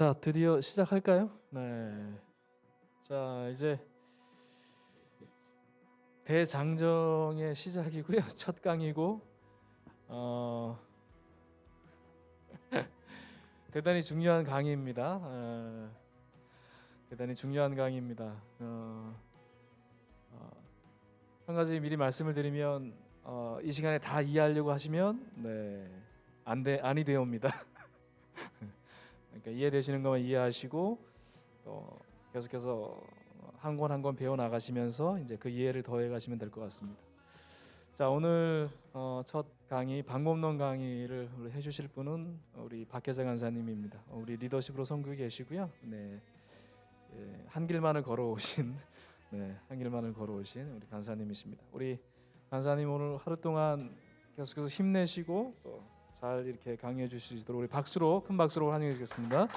자, 드디어 시작할까요? 네. 자, 이제 대장정의 시작이고요. 첫 강이고 어, 대단히 중요한 강의입니다. 대단히 중요한 강의입니다. 어, 한 가지 미리 말씀을 드리면 이 시간에 다 이해하려고 하시면 아니 되옵니다. 그러니까 이해되시는 것만 이해하시고 또 계속해서 한 권 한 권 배워 나가시면서 이제 그 이해를 더해 가시면 될 것 같습니다. 자, 오늘 첫 강의 방법론 강의를 해주실 분은 우리 박혜자 간사님입니다. 우리 리더십으로 선교에 계시고요. 한 길만을 걸어오신 한 길만을 걸어오신 우리 간사님이십니다. 우리 간사님 오늘 하루 동안 계속해서 힘내시고 또 잘 이렇게 강의해 주실 수 있도록 우리 큰 박수로 환영해 주겠습니다.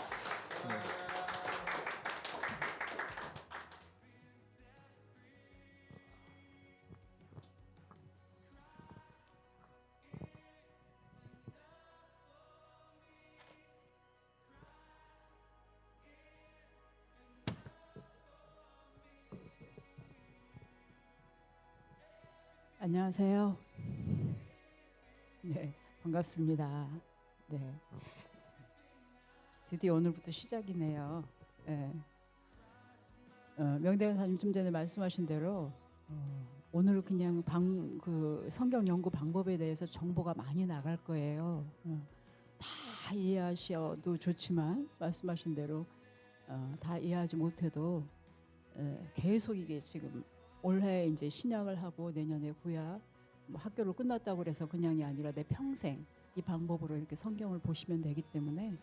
안녕하세요. 네, 반갑습니다. 네, 드디어 오늘부터 시작이네요. 네. 명대관 사님 좀 전에 말씀하신 대로 오늘 그냥 성경 연구 방법에 대해서 정보가 많이 나갈 거예요. 다 이해하셔도 좋지만 말씀하신 대로 다 이해하지 못해도 계속 이게 지금 올해 이제 신약을 하고 내년에 구약 뭐 학교를 끝났다고 그래서 그냥이 아니라 내 평생 이 방법으로 이렇게 성경을 보시면 되기 때문에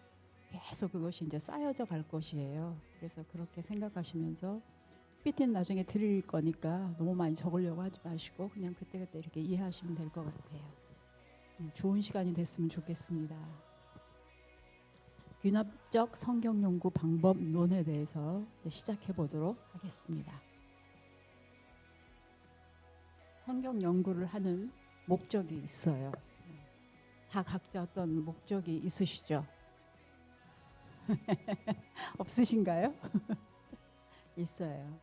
계속 그것이 이제 쌓여져 갈 것이에요. 그래서 그렇게 생각하시면서 PPT는 나중에 드릴 거니까 너무 많이 적으려고 하지 마시고 그냥 그때그때 이렇게 이해하시면 될 것 같아요. 좋은 시간이 됐으면 좋겠습니다. 균합적 성경 연구 방법론에 대해서 시작해 보도록 하겠습니다. 성경 연구를 하는 목적이 있어요. 다 각자 어떤 목적이 있으시죠? 없으신가요? 있어요.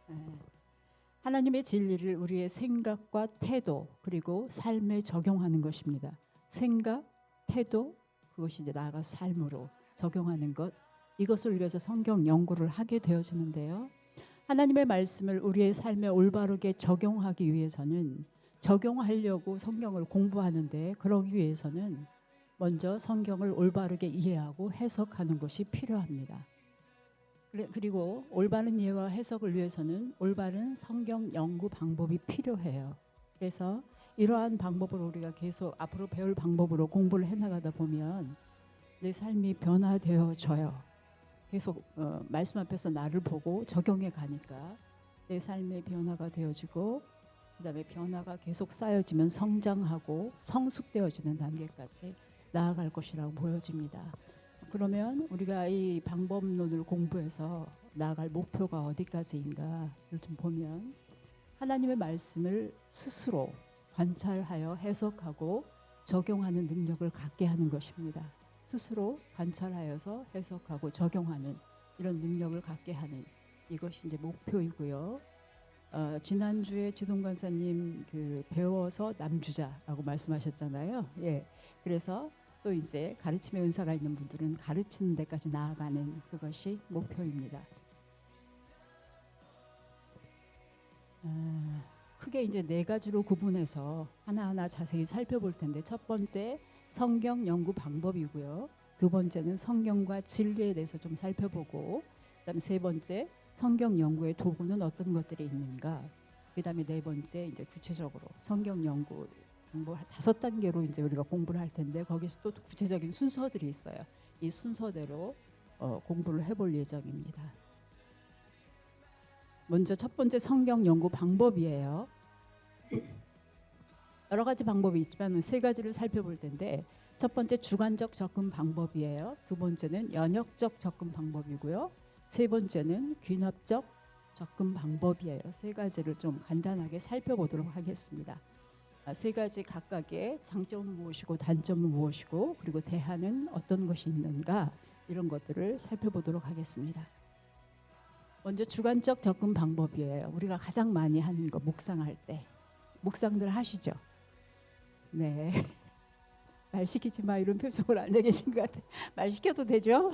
하나님의 진리를 우리의 생각과 태도 그리고 삶에 적용하는 것입니다. 생각, 태도 그것이 이제 나아가 삶으로 적용하는 것, 이것을 위해서 성경 연구를 하게 되어지는데요. 하나님의 말씀을 우리의 삶에 올바르게 적용하기 위해서는 적용하려고 성경을 공부하는데 그러기 위해서는 먼저 성경을 올바르게 이해하고 해석하는 것이 필요합니다. 그리고 올바른 이해와 해석을 위해서는 올바른 성경 연구 방법이 필요해요. 그래서 이러한 방법을 우리가 계속 앞으로 배울 방법으로 공부를 해나가다 보면 내 삶이 변화되어져요. 계속 말씀 앞에서 나를 보고 적용해 가니까 내 삶의 변화가 되어지고 그다음에 변화가 계속 쌓여지면 성장하고 성숙되어지는 단계까지 나아갈 것이라고 보여집니다. 그러면 우리가 이 방법론을 공부해서 나아갈 목표가 어디까지인가를 좀 보면 하나님의 말씀을 스스로 관찰하여 해석하고 적용하는 능력을 갖게 하는 것입니다. 스스로 관찰하여서 해석하고 적용하는 이런 능력을 갖게 하는 이것이 이제 목표이고요. 지난주에 지동 간사님 배워서 남주자라고 말씀하셨잖아요. 예. 그래서 또 이제 가르침의 은사가 있는 분들은 가르치는 데까지 나아가는 그것이 목표입니다. 크게 이제 네 가지로 구분해서 하나하나 자세히 살펴볼 텐데 첫 번째 성경 연구 방법이고요. 두 번째는 성경과 진리에 대해서 좀 살펴보고 그다음에 세 번째 성경 연구의 도구는 어떤 것들이 있는가. 그다음에 네 번째 이제 구체적으로 성경 연구 뭐 5단계로 이제 우리가 공부를 할 텐데 거기서 또 구체적인 순서들이 있어요. 이 순서대로 공부를 해볼 예정입니다. 먼저 첫 번째 성경 연구 방법이에요. 여러 가지 방법이 있지만 세 가지를 살펴볼 텐데 첫 번째 주관적 접근 방법이에요. 두 번째는 연역적 접근 방법이고요. 세 번째는 균합적 접근 방법이에요. 세 가지를 좀 간단하게 살펴보도록 하겠습니다. 세 가지 각각의 장점은 무엇이고 단점은 무엇이고 그리고 대안은 어떤 것이 있는가 이런 것들을 살펴보도록 하겠습니다. 먼저 주관적 접근 방법이에요. 우리가 가장 많이 하는 거 묵상할 때. 묵상들 하시죠? 네. 말 시키지 마 이런 표정으로 앉아 계신 것 같아요. 말 시켜도 되죠?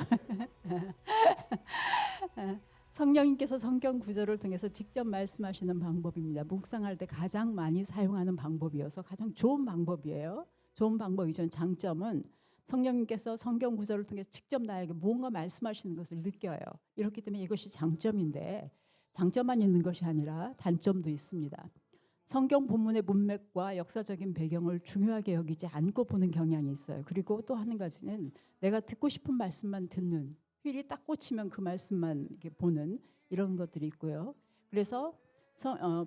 성령님께서 성경 구절을 통해서 직접 말씀하시는 방법입니다. 묵상할 때 가장 많이 사용하는 방법이어서 가장 좋은 방법이에요. 좋은 방법이죠. 장점은 성령님께서 성경 구절을 통해서 직접 나에게 뭔가 말씀하시는 것을 느껴요. 이렇기 때문에 이것이 장점인데 장점만 있는 것이 아니라 단점도 있습니다. 성경 본문의 문맥과 역사적인 배경을 중요하게 여기지 않고 보는 경향이 있어요. 그리고 또 한 가지는 내가 듣고 싶은 말씀만 듣는, 휠이 딱 꽂히면 그 말씀만 이렇게 보는 이런 것들이 있고요. 그래서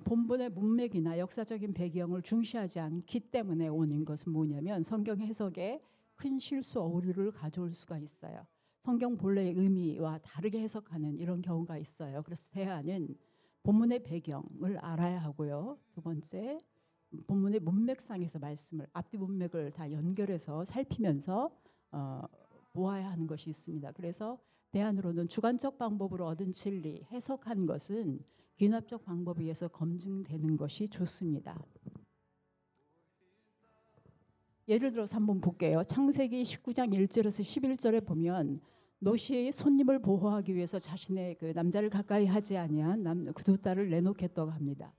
본문의 문맥이나 역사적인 배경을 중시하지 않기 때문에 오는 것은 뭐냐면 성경 해석에 큰 실수 오류를 가져올 수가 있어요. 성경 본래의 의미와 다르게 해석하는 이런 경우가 있어요. 그래서 대안은 본문의 배경을 알아야 하고요. 두 번째, 본문의 문맥상에서 말씀을 앞뒤 문맥을 다 연결해서 살피면서 보아야 하는 것이 있습니다. 그래서 대안으로는 주관적 방법으로 얻은 진리, 해석한 것은 귀납적 방법에 의해서 검증되는 것이 좋습니다. 예를 들어서 한번 볼게요. 창세기 19장 1절에서 11절에 보면 롯이 손님을 보호하기 위해서 자신의 그 남자를 가까이 하지 아니한 그 두 딸을 내놓겠다고 합니다.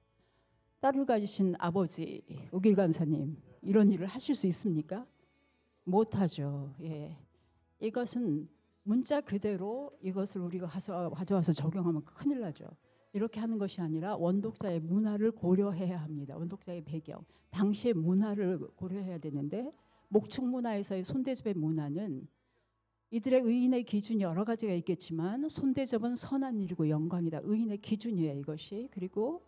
딸을 가지신 아버지 우길 간사님, 이런 일을 하실 수 있습니까? 못하죠. 예. 이것은 문자 그대로 이것을 우리가 가져와서 적용하면 큰일 나죠. 이렇게 하는 것이 아니라 원독자의 문화를 고려해야 합니다. 원독자의 배경, 당시의 문화를 고려해야 되는데 목축 문화에서의 손대접의 문화는 이들의 의인의 기준이 여러 가지가 있겠지만 손대접은 선한 일이고 영광이다. 의인의 기준이에요, 이것이. 그리고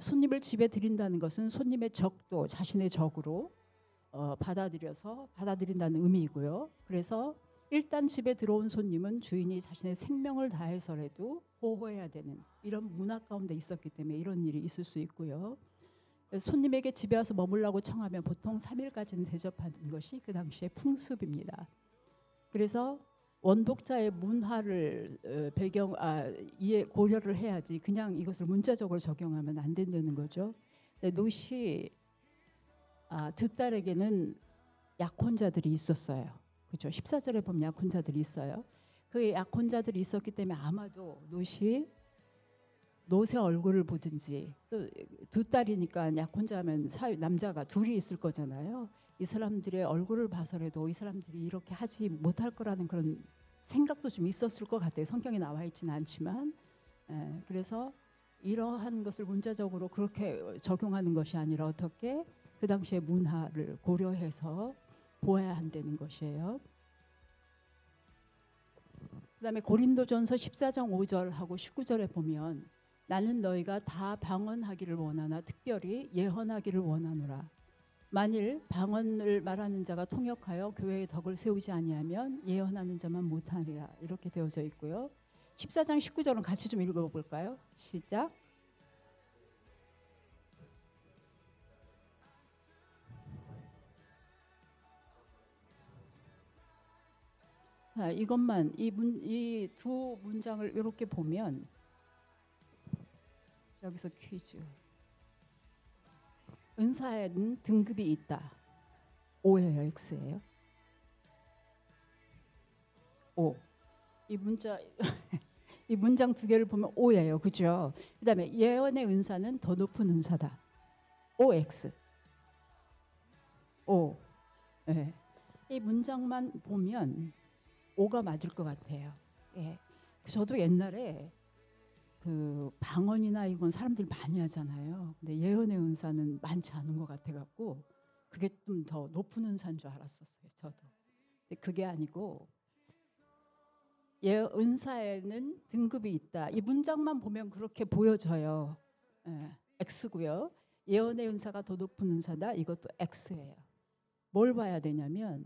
손님을 집에 들인다는 것은 손님의 적도 자신의 적으로 받아들인다는 의미이고요. 그래서 일단 집에 들어온 손님은 주인이 자신의 생명을 다해서라도 보호해야 되는 이런 문화 가운데 있었기 때문에 이런 일이 있을 수 있고요. 손님에게 집에 와서 머물라고 청하면 보통 3일까지는 대접하는 것이 그 당시의 풍습입니다. 그래서 원독자의 문화를 고려를 해야지 그냥 이것을 문자적으로 적용하면 안 된다는 거죠. 롯이 두 딸에게는 약혼자들이 있었어요. 그렇죠. 14절에 보면 약혼자들이 있어요. 그 약혼자들이 있었기 때문에 아마도 롯의 얼굴을 보든지 또 두 딸이니까 약혼자면 남자가 둘이 있을 거잖아요. 이 사람들의 얼굴을 봐서라도 이 사람들이 이렇게 하지 못할 거라는 그런 생각도 좀 있었을 것 같아요. 성경에 나와 있지는 않지만 그래서 이러한 것을 문자적으로 그렇게 적용하는 것이 아니라 어떻게 그 당시의 문화를 고려해서 보아야 한다는 것이에요. 그다음에 고린도전서 14장 5절하고 19절에 보면 나는 너희가 다 방언하기를 원하나 특별히 예언하기를 원하노라. 만일 방언을 말하는 자가 통역하여 교회의 덕을 세우지 아니하면 예언하는 자만 못하리라. 이렇게 되어져 있고요. 14장 19절은 같이 좀 읽어볼까요? 시작. 자, 이것만 이 두 문장을 이렇게 보면 여기서 퀴즈. 은사에는 등급이 있다. O예요, X예요? O. 이 문장 두 개를 보면 O예요, 그죠? 그다음에 예언의 은사는 더 높은 은사다. OX. O. 네. 이 문장만 보면 O가 맞을 것 같아요. 예. 저도 옛날에 그 방언이나 이건 사람들이 많이 하잖아요. 근데 예언의 은사는 많지 않은 것 같아갖고 그게 좀 더 높은 은사인 줄 알았었어요. 저도. 근데 그게 아니고 은사에는 등급이 있다. 이 문장만 보면 그렇게 보여져요. 예, X고요. 예언의 은사가 더 높은 은사다. 이것도 X예요. 뭘 봐야 되냐면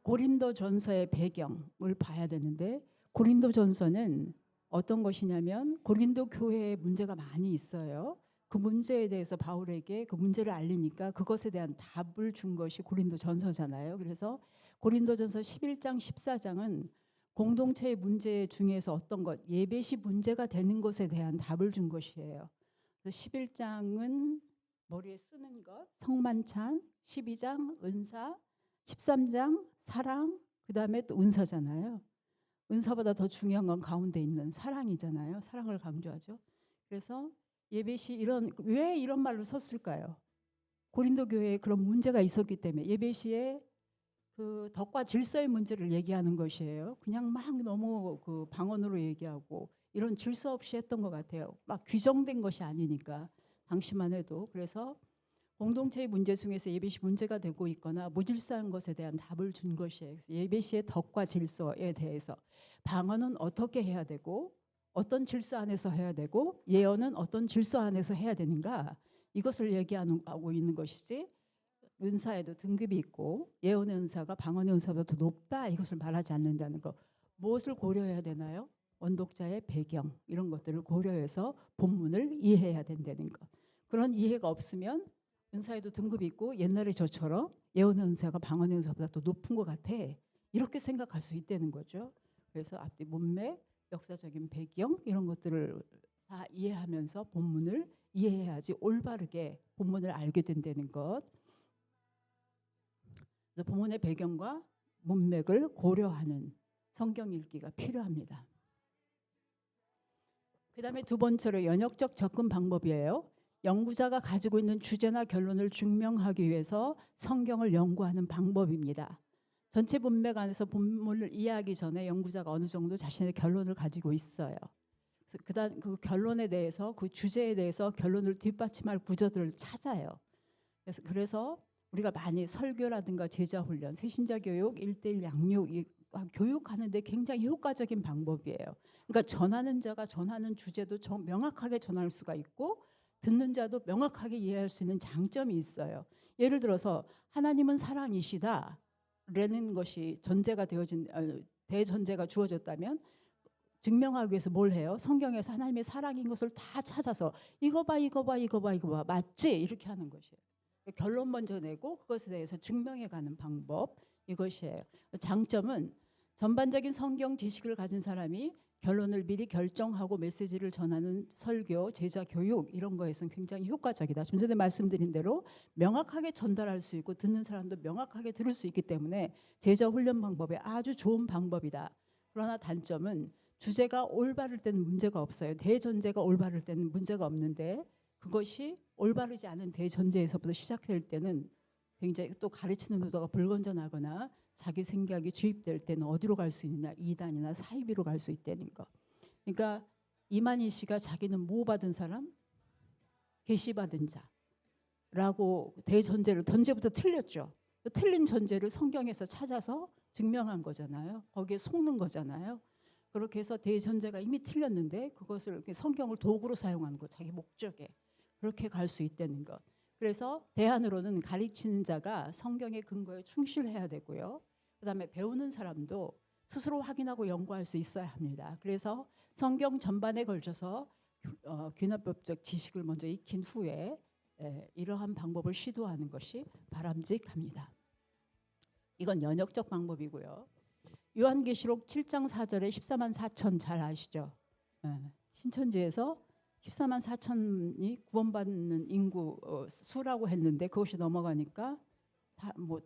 고린도전서의 배경을 봐야 되는데 고린도전서는 어떤 것이냐면 고린도 교회에 문제가 많이 있어요. 그 문제에 대해서 바울에게 그 문제를 알리니까 그것에 대한 답을 준 것이 고린도전서잖아요. 그래서 고린도전서 11장 14장은 공동체의 문제 중에서 어떤 것, 예배시 문제가 되는 것에 대한 답을 준 것이에요. 그래서 11장은 머리에 쓰는 것, 성만찬, 12장 은사, 13장 사랑, 그다음에 또 은사잖아요. 은사보다 더 중요한 건 가운데 있는 사랑이잖아요. 사랑을 강조하죠. 그래서 예배시 왜 이런 말로 썼을까요? 고린도 교회에 그런 문제가 있었기 때문에 예배시에 그 덕과 질서의 문제를 얘기하는 것이에요. 그냥 막 너무 그 방언으로 얘기하고 이런 질서 없이 했던 것 같아요. 막 규정된 것이 아니니까 당시만 해도. 그래서 공동체의 문제 중에서 예배시 문제가 되고 있거나 무질서한 것에 대한 답을 준 것이에요. 예배시의 덕과 질서에 대해서 방언은 어떻게 해야 되고 어떤 질서 안에서 해야 되고 예언은 어떤 질서 안에서 해야 되는가, 이것을 얘기하고 있는 것이지 은사에도 등급이 있고 예언의 은사가 방언의 은사보다 더 높다, 이것을 말하지 않는다는 것. 무엇을 고려해야 되나요? 원독자의 배경, 이런 것들을 고려해서 본문을 이해해야 된다는 것. 그런 이해가 없으면 은사에도 등급이 있고 옛날에 저처럼 예언의 은사가 방언의 은사보다 더 높은 것 같아, 이렇게 생각할 수 있다는 거죠. 그래서 앞뒤 문맥, 역사적인 배경, 이런 것들을 다 이해하면서 본문을 이해해야지 올바르게 본문을 알게 된다는 것. 그래서 본문의 배경과 문맥을 고려하는 성경 읽기가 필요합니다. 그 다음에 두 번째로 연역적 접근 방법이에요. 연구자가 가지고 있는 주제나 결론을 증명하기 위해서 성경을 연구하는 방법입니다. 전체 문맥 안에서 본문을 이해하기 전에 연구자가 어느 정도 자신의 결론을 가지고 있어요. 그다음 그 결론에 대해서, 그 주제에 대해서 결론을 뒷받침할 구조들을 찾아요. 그래서 우리가 많이 설교라든가 제자 훈련, 새신자 교육, 1:1 양육 교육하는데 굉장히 효과적인 방법이에요. 그러니까 전하는 자가 전하는 주제도 명확하게 전할 수가 있고 듣는 자도 명확하게 이해할 수 있는 장점이 있어요. 예를 들어서 하나님은 사랑이시다 라는 것이 전제가 되어진 대전제가 주어졌다면 증명하기 위해서 뭘 해요? 성경에서 하나님의 사랑인 것을 다 찾아서 이거 봐 맞지? 이렇게 하는 것이에요. 결론 먼저 내고 그것에 대해서 증명해 가는 방법, 이것이에요. 장점은 전반적인 성경 지식을 가진 사람이 결론을 미리 결정하고 메시지를 전하는 설교, 제자 교육, 이런 거에서는 굉장히 효과적이다. 좀 전에 말씀드린 대로 명확하게 전달할 수 있고 듣는 사람도 명확하게 들을 수 있기 때문에 제자 훈련 방법에 아주 좋은 방법이다. 그러나 단점은 주제가 올바를 때는 문제가 없어요. 대전제가 올바를 때는 문제가 없는데 그것이 올바르지 않은 대전제에서부터 시작될 때는 굉장히 또 가르치는 의도가 불건전하거나 자기 생각이 주입될 때는 어디로 갈 수 있느냐, 이단이나 사이비로 갈 수 있다는 거. 그러니까 이만희 씨가 자기는 뭐 받은 사람? 계시 받은 자라고 대전제를 전제부터 틀렸죠. 틀린 전제를 성경에서 찾아서 증명한 거잖아요. 거기에 속는 거잖아요. 그렇게 해서 대전제가 이미 틀렸는데 그것을 성경을 도구로 사용하는 거, 자기 목적에 그렇게 갈 수 있다는 것. 그래서 대안으로는 가르치는 자가 성경의 근거에 충실해야 되고요. 그다음에 배우는 사람도 스스로 확인하고 연구할 수 있어야 합니다. 그래서 성경 전반에 걸쳐서 귀납법적 지식을 먼저 익힌 후에 이러한 방법을 시도하는 것이 바람직합니다. 이건 연역적 방법이고요. 요한계시록 7장 4절에 14만 4천 잘 아시죠? 신천지에서 14만 4천이 구원받는 인구 수라고 했는데 그것이 넘어가니까 뭐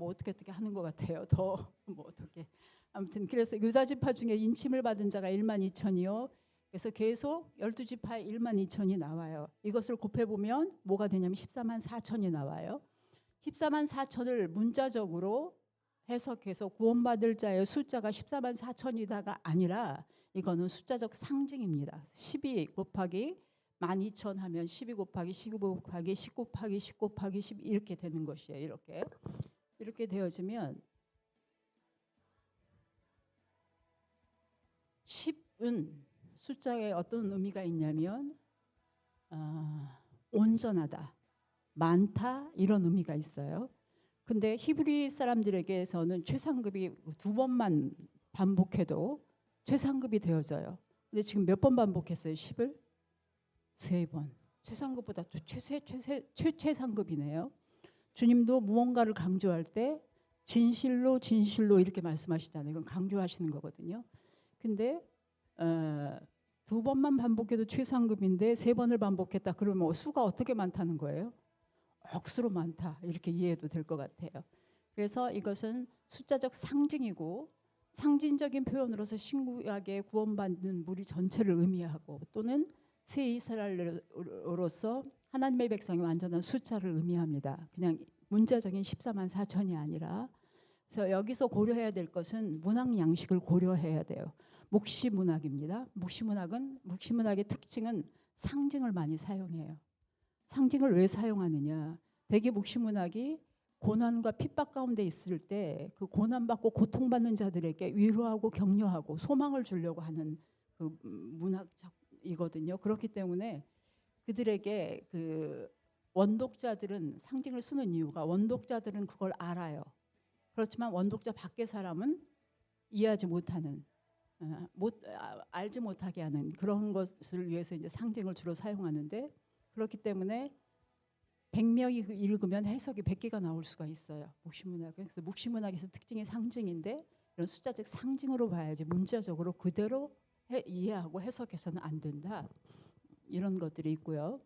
어떻게 하는 것 같아요. 더 뭐 어떻게 아무튼 그래서 유다 지파 중에 인침을 받은 자가 1만 2천이요. 그래서 계속 12지파에 1만 2천이 나와요. 이것을 곱해 보면 뭐가 되냐면 14만 4천이 나와요. 14만 4천을 문자적으로 해석해서 구원받을 자의 숫자가 14만 4천이다가 아니라 이거는 숫자적 상징입니다. 12 곱하기 12,000 하면 12 곱하기 12 곱하기 10 곱하기 10 곱하기 10 이렇게 되는 것이에요. 이렇게 되어지면 10은 숫자에 어떤 의미가 있냐면 온전하다, 많다, 이런 의미가 있어요. 근데 히브리 사람들에게서는 최상급이 두 번만 반복해도 최상급이 되어져요. 근데 지금 몇 번 반복했어요? 10을? 3번. 최상급보다 또 최상급이네요. 주님도 무언가를 강조할 때 진실로 진실로 이렇게 말씀하시잖아요. 이건 강조하시는 거거든요. 근데 두 번만 반복해도 최상급인데 세 번을 반복했다 그러면 수가 어떻게 많다는 거예요? 억수로 많다 이렇게 이해해도 될 것 같아요. 그래서 이것은 숫자적 상징이고 상징적인 표현으로서 신구약에 구원받는 무리 전체를 의미하고 또는 새 이스라엘로서 하나님의 백성이 완전한 숫자를 의미합니다. 그냥 문자적인 14만 4천이 아니라. 그래서 여기서 고려해야 될 것은 문학 양식을 고려해야 돼요. 묵시문학입니다. 묵시문학의 특징은 상징을 많이 사용해요. 상징을 왜 사용하느냐? 대개 묵시문학이 고난과 핍박 가운데 있을 때 그 고난받고 고통받는 자들에게 위로하고 격려하고 소망을 주려고 하는 그 문학이거든요. 그렇기 때문에 그들에게 그 원독자들은 상징을 쓰는 이유가 원독자들은 그걸 알아요. 그렇지만 원독자 밖의 사람은 이해하지 못하는 알지 못하게 하는 그런 것을 위해서 이제 상징을 주로 사용하는데 그렇기 때문에 100명이 읽으면 해석이 100개가 나올 수가 있어요. 묵시문학은. 그래서 묵시문학에서 특징이 상징인데 이런 숫자적 상징으로 봐야지 문자적으로 그대로 이해하고 해석해서는 안 된다. 이런 것들이 있고요.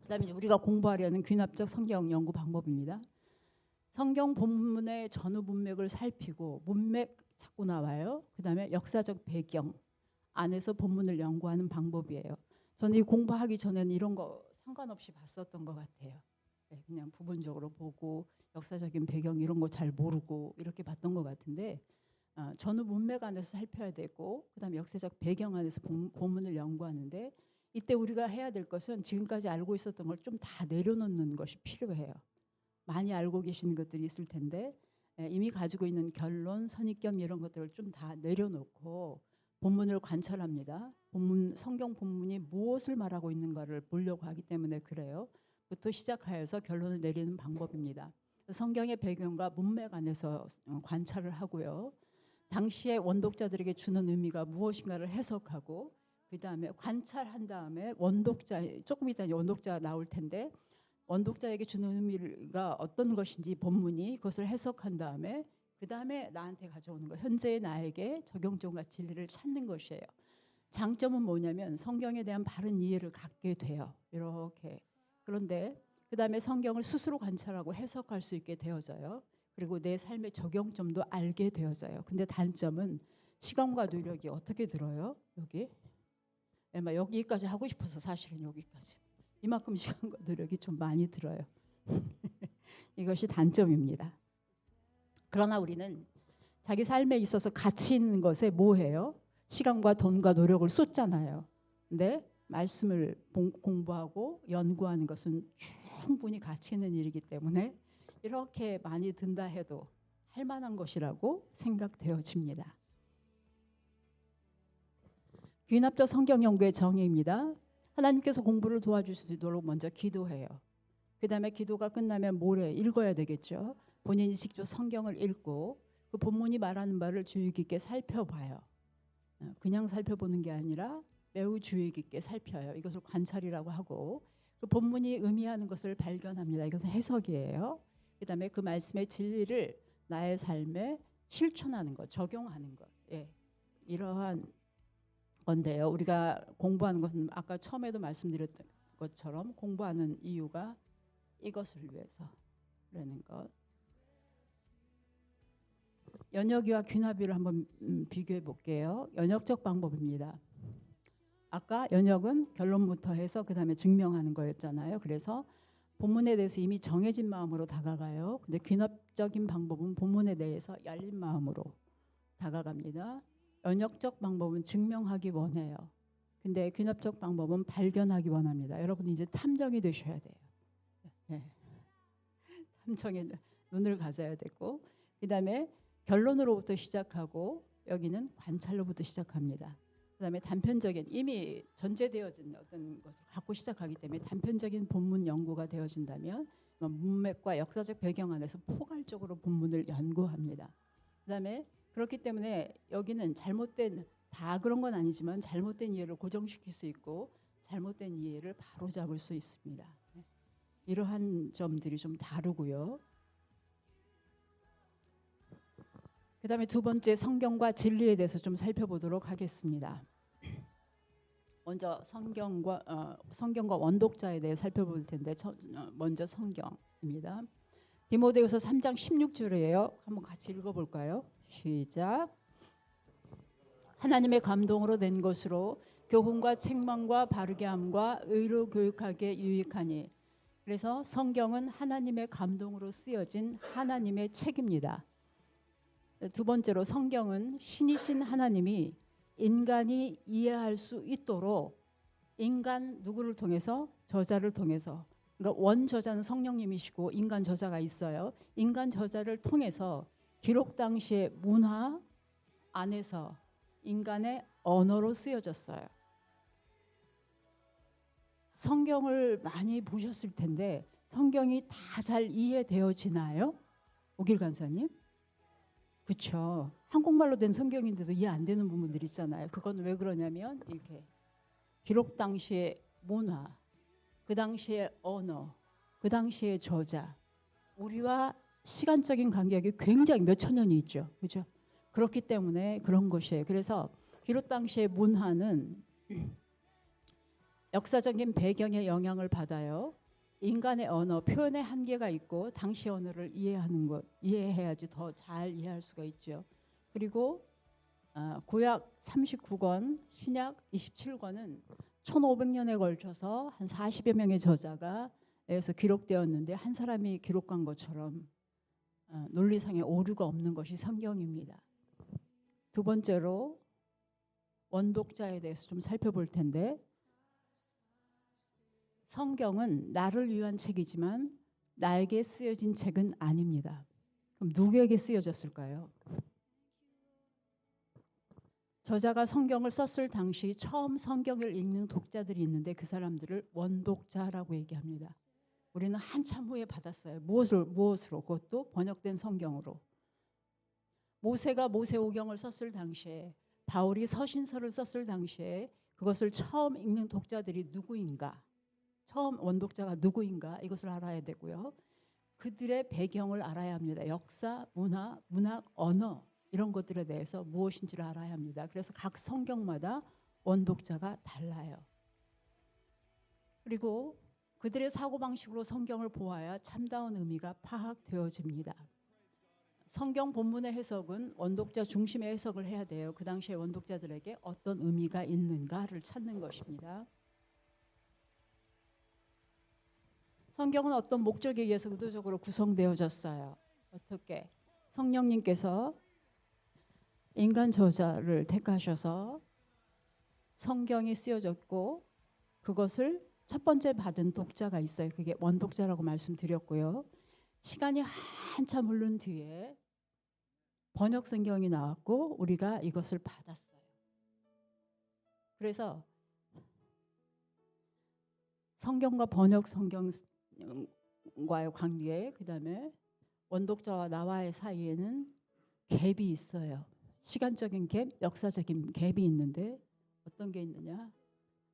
그다음에 이제 우리가 공부하려는 귀납적 성경 연구 방법입니다. 성경 본문의 전후 문맥을 살피고 문맥 자꾸 나와요. 그다음에 역사적 배경 안에서 본문을 연구하는 방법이에요. 저는 이 공부하기 전에는 이런 거 상관없이 봤었던 것 같아요. 그냥 부분적으로 보고 역사적인 배경 이런 거 잘 모르고 이렇게 봤던 것 같은데 전후 문맥 안에서 살펴야 되고 그다음에 역사적 배경 안에서 본문을 연구하는데 이때 우리가 해야 될 것은 지금까지 알고 있었던 걸 좀 다 내려놓는 것이 필요해요. 많이 알고 계시는 것들이 있을 텐데 이미 가지고 있는 결론, 선입견 이런 것들을 좀 다 내려놓고 본문을 관찰합니다. 성경 본문이 무엇을 말하고 있는가를 보려고 하기 때문에 그래요. 부터 시작하여서 결론을 내리는 방법입니다. 성경의 배경과 문맥 안에서 관찰을 하고요. 당시에 원독자들에게 주는 의미가 무엇인가를 해석하고 그다음에 관찰한 다음에 조금 이따 원독자 나올 텐데 원독자에게 주는 의미가 어떤 것인지 본문이 그것을 해석한 다음에 그다음에 나한테 가져오는 거 현재의 나에게 적용점과 진리를 찾는 것이에요. 장점은 뭐냐면 성경에 대한 바른 이해를 갖게 돼요. 이렇게. 그런데 그다음에 성경을 스스로 관찰하고 해석할 수 있게 되어져요. 그리고 내 삶의 적용점도 알게 되어져요. 근데 단점은 시간과 노력이 어떻게 들어요? 여기까지 하고 싶어서 사실은 여기까지. 이만큼 시간과 노력이 좀 많이 들어요. 이것이 단점입니다. 그러나 우리는 자기 삶에 있어서 가치 있는 것에 뭐 해요? 시간과 돈과 노력을 쏟잖아요. 근데 말씀을 공부하고 연구하는 것은 충분히 가치 있는 일이기 때문에 이렇게 많이 든다 해도 할 만한 것이라고 생각되어집니다. 귀납적 성경 연구의 정의입니다. 하나님께서 공부를 도와주시도록 먼저 기도해요. 그 다음에 기도가 끝나면 모레 읽어야 되겠죠. 본인이 직접 성경을 읽고 그 본문이 말하는 바를 주의 깊게 살펴봐요. 그냥 살펴보는 게 아니라 매우 주의 깊게 살펴요. 이것을 관찰이라고 하고 그 본문이 의미하는 것을 발견합니다. 이것은 해석이에요. 그 다음에 그 말씀의 진리를 나의 삶에 실천하는 것, 적용하는 것. 이러한 건데요. 우리가 공부하는 것은 아까 처음에도 말씀드렸던 것처럼 공부하는 이유가 이것을 위해서라는 것. 연역이와 귀납이를 한번 비교해 볼게요. 연역적 방법입니다. 아까 연역은 결론부터 해서 그 다음에 증명하는 거였잖아요. 그래서 본문에 대해서 이미 정해진 마음으로 다가가요. 근데 귀납적인 방법은 본문에 대해서 열린 마음으로 다가갑니다. 연역적 방법은 증명하기 원해요. 근데 귀납적 방법은 발견하기 원합니다. 여러분 이제 탐정이 되셔야 돼요. 탐정의 눈을 가져야 되고 그다음에 결론으로부터 시작하고 여기는 관찰로부터 시작합니다. 그다음에 단편적인 이미 전제되어진 어떤 것을 갖고 시작하기 때문에 단편적인 본문 연구가 되어진다면 문맥과 역사적 배경 안에서 포괄적으로 본문을 연구합니다. 그다음에 그렇기 때문에 여기는 잘못된 다 그런 건 아니지만 잘못된 이해를 고정시킬 수 있고 잘못된 이해를 바로잡을 수 있습니다. 네. 이러한 점들이 좀 다르고요. 그다음에 두 번째 성경과 진리에 대해서 좀 살펴보도록 하겠습니다. 먼저 성경과 원독자에 대해 살펴볼 텐데 먼저 성경입니다. 디모데후서 3장 16절이에요. 한번 같이 읽어볼까요? 시작. 하나님의 감동으로 낸 것으로 교훈과 책망과 바르게 함과 의로 교육하게 유익하니. 그래서 성경은 하나님의 감동으로 쓰여진 하나님의 책입니다. 두 번째로 성경은 신이신 하나님이 인간이 이해할 수 있도록 인간 누구를 통해서? 저자를 통해서. 그러니까 원저자는 성령님이시고 인간 저자가 있어요. 인간 저자를 통해서 기록 당시의 문화 안에서 인간의 언어로 쓰여졌어요. 성경을 많이 보셨을 텐데 성경이 다 잘 이해되어지나요? 오길 간사님? 그렇죠. 한국말로 된 성경인데도 이해 안 되는 부분들 있잖아요. 그건 왜 그러냐면 이렇게 기록 당시의 문화, 그 당시의 언어, 그 당시의 저자, 우리와 시간적인 간격이 굉장히 몇천 년이 있죠. 그렇죠? 그렇기 때문에 그런 것이에요. 그래서 기록 당시의 문화는 역사적인 배경의 영향을 받아요. 인간의 언어, 표현의 한계가 있고 당시 언어를 이해해야지 더 잘 이해할 수가 있죠. 그리고 구약 39권, 신약 27권은 1500년에 걸쳐서 한 40여 명의 저자가 에서 기록되었는데 한 사람이 기록한 것처럼 논리상의 오류가 없는 것이 성경입니다. 두 번째로 원독자에 대해서 좀 살펴볼 텐데 성경은 나를 위한 책이지만 나에게 쓰여진 책은 아닙니다. 그럼 누구에게 쓰여졌을까요? 저자가 성경을 썼을 당시 처음 성경을 읽는 독자들이 있는데 그 사람들을 원독자라고 얘기합니다. 우리는 한참 후에 받았어요. 무엇으로? 그것도 번역된 성경으로. 모세가 모세오경을 썼을 당시에, 바울이 서신서를 썼을 당시에 그것을 처음 읽는 독자들이 누구인가? 처음 원독자가 누구인가? 이것을 알아야 되고요. 그들의 배경을 알아야 합니다. 역사, 문학, 언어 이런 것들에 대해서 무엇인지를 알아야 합니다. 그래서 각 성경마다 원독자가 달라요. 그리고 그들의 사고방식으로 성경을 보아야 참다운 의미가 파악되어집니다. 성경 본문의 해석은 원독자 중심의 해석을 해야 돼요. 그 당시에 원독자들에게 어떤 의미가 있는가를 찾는 것입니다. 성경은 어떤 목적에 의해서 의도적으로 구성되어졌어요. 어떻게? 성령님께서 인간 저자를 택하셔서 성경이 쓰여졌고 그것을 첫 번째 받은 독자가 있어요. 그게 원독자라고 말씀드렸고요. 시간이 한참 흐른 뒤에 번역 성경이 나왔고 우리가 이것을 받았어요. 그래서 성경과 번역 성경과의 관계, 그다음에 원독자와 나와의 사이에는 갭이 있어요. 시간적인 갭, 역사적인 갭이 있는데 어떤 게 있느냐?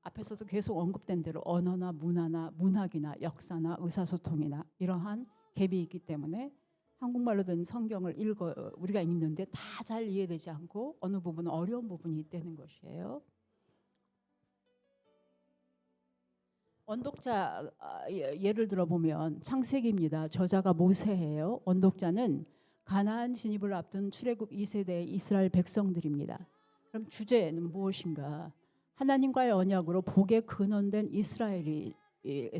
앞에서도 계속 언급된 대로 언어나 문화나 문학이나 역사나 의사소통이나 이러한 갭이 있기 때문에 한국말로 된 성경을 우리가 읽는데 다 잘 이해되지 않고 어느 부분은 어려운 부분이 있다는 것이에요. 원독자 예를 들어보면 창세기입니다. 저자가 모세예요. 원독자는 가나안 진입을 앞둔 출애굽 2세대의 이스라엘 백성들입니다. 그럼 주제는 무엇인가? 하나님과의 언약으로 복에 근원된 이스라엘에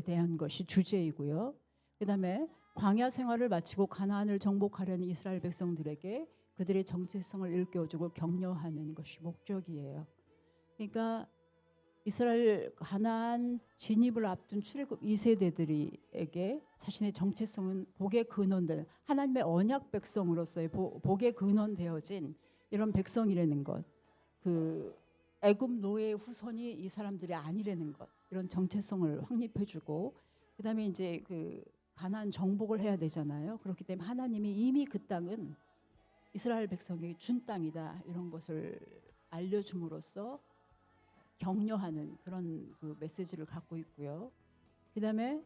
대한 것이 주제이고요. 그다음에 광야 생활을 마치고 가나안을 정복하려는 이스라엘 백성들에게 그들의 정체성을 일깨워주고 격려하는 것이 목적이에요. 그러니까 이스라엘 가나안 진입을 앞둔 출애굽 2세대들에게 자신의 정체성은 복의 근원된 하나님의 언약 백성으로서의 복의 근원되어진 이런 백성이라는 것, 그 애굽 노예의 후손이 이 사람들이 아니라는 것, 이런 정체성을 확립해주고 그다음에 이제 그 가나안 정복을 해야 되잖아요. 그렇기 때문에 하나님이 이미 그 땅은 이스라엘 백성에게 준 땅이다 이런 것을 알려줌으로써 격려하는 그런 그 메시지를 갖고 있고요. 그다음에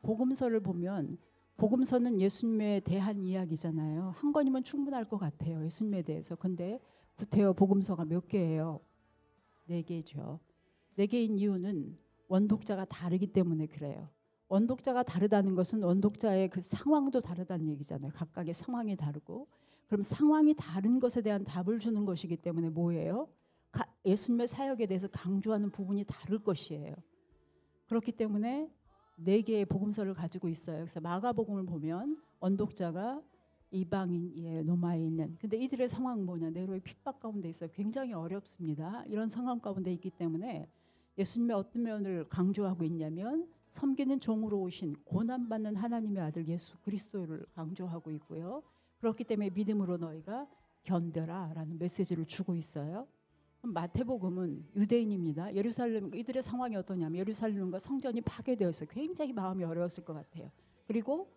복음서를 보면 복음서는 예수님에 대한 이야기잖아요. 한 권이면 충분할 것 같아요. 예수님에 대해서. 근데 구테여 복음서가 몇 개예요? 4개죠. 4개인 이유는 원독자가 다르기 때문에 그래요. 원독자가 다르다는 것은 원독자의 그 상황도 다르다는 얘기잖아요. 각각의 상황이 다르고. 그럼 상황이 다른 것에 대한 답을 주는 것이기 때문에 뭐예요? 예수님의 사역에 대해서 강조하는 부분이 다를 것이에요. 그렇기 때문에 4개의 복음서를 가지고 있어요. 그래서 마가복음을 보면 원독자가 이방인이에요. 로마에 있는. 근데 이들의 상황은 뭐냐? 네로의 핍박 가운데 있어요. 굉장히 어렵습니다. 이런 상황 가운데 있기 때문에 예수님의 어떤 면을 강조하고 있냐면 섬기는 종으로 오신 고난받는 하나님의 아들 예수 그리스도를 강조하고 있고요. 그렇기 때문에 믿음으로 너희가 견뎌라라는 메시지를 주고 있어요. 마태복음은 유대인입니다. 예루살렘 이들의 상황이 어떠냐면 예루살렘과 성전이 파괴되어서 굉장히 마음이 어려웠을 것 같아요. 그리고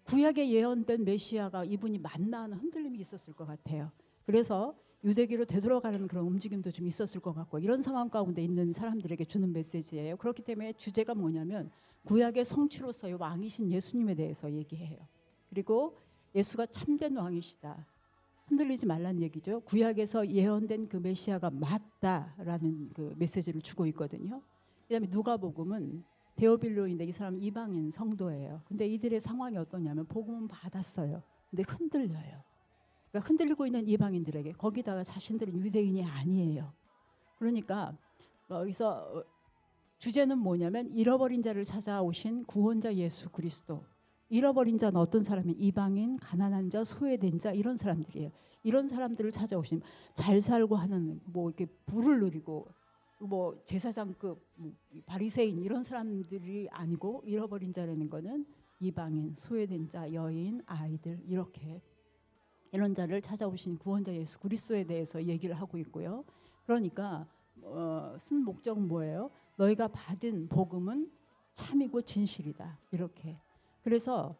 구약에 예언된 메시아가 이분이 맞나 하는 흔들림이 있었을 것 같아요. 그래서 유대기로 되돌아가는 그런 움직임도 좀 있었을 것 같고 이런 상황 가운데 있는 사람들에게 주는 메시지예요. 그렇기 때문에 주제가 뭐냐면 구약의 성취로서의 왕이신 예수님에 대해서 얘기해요. 그리고 예수가 참된 왕이시다. 흔들리지 말란 얘기죠. 구약에서 예언된 그 메시아가 맞다라는 그 메시지를 주고 있거든요. 그다음에 누가복음은 데오빌로인데 이 사람은 이방인 성도예요. 근데 이들의 상황이 어떠냐면 복음은 받았어요. 근데 흔들려요. 그러니까 흔들리고 있는 이방인들에게 거기다가 자신들은 유대인이 아니에요. 그러니까 여기서 주제는 뭐냐면 잃어버린 자를 찾아오신 구원자 예수 그리스도. 잃어버린 자는 어떤 사람이 이방인, 가난한 자, 소외된 자 이런 사람들이에요. 이런 사람들을 찾아오시면 잘 살고 하는 뭐 이렇게 부를 누리고 뭐 제사장급 바리새인 이런 사람들이 아니고 잃어버린 자라는 거는 이방인, 소외된 자, 여인, 아이들 이렇게 이런 자를 찾아오신 구원자 예수 그리스도에 대해서 얘기를 하고 있고요. 그러니까 쓴 목적은 뭐예요? 너희가 받은 복음은 참이고 진실이다. 이렇게. 그래서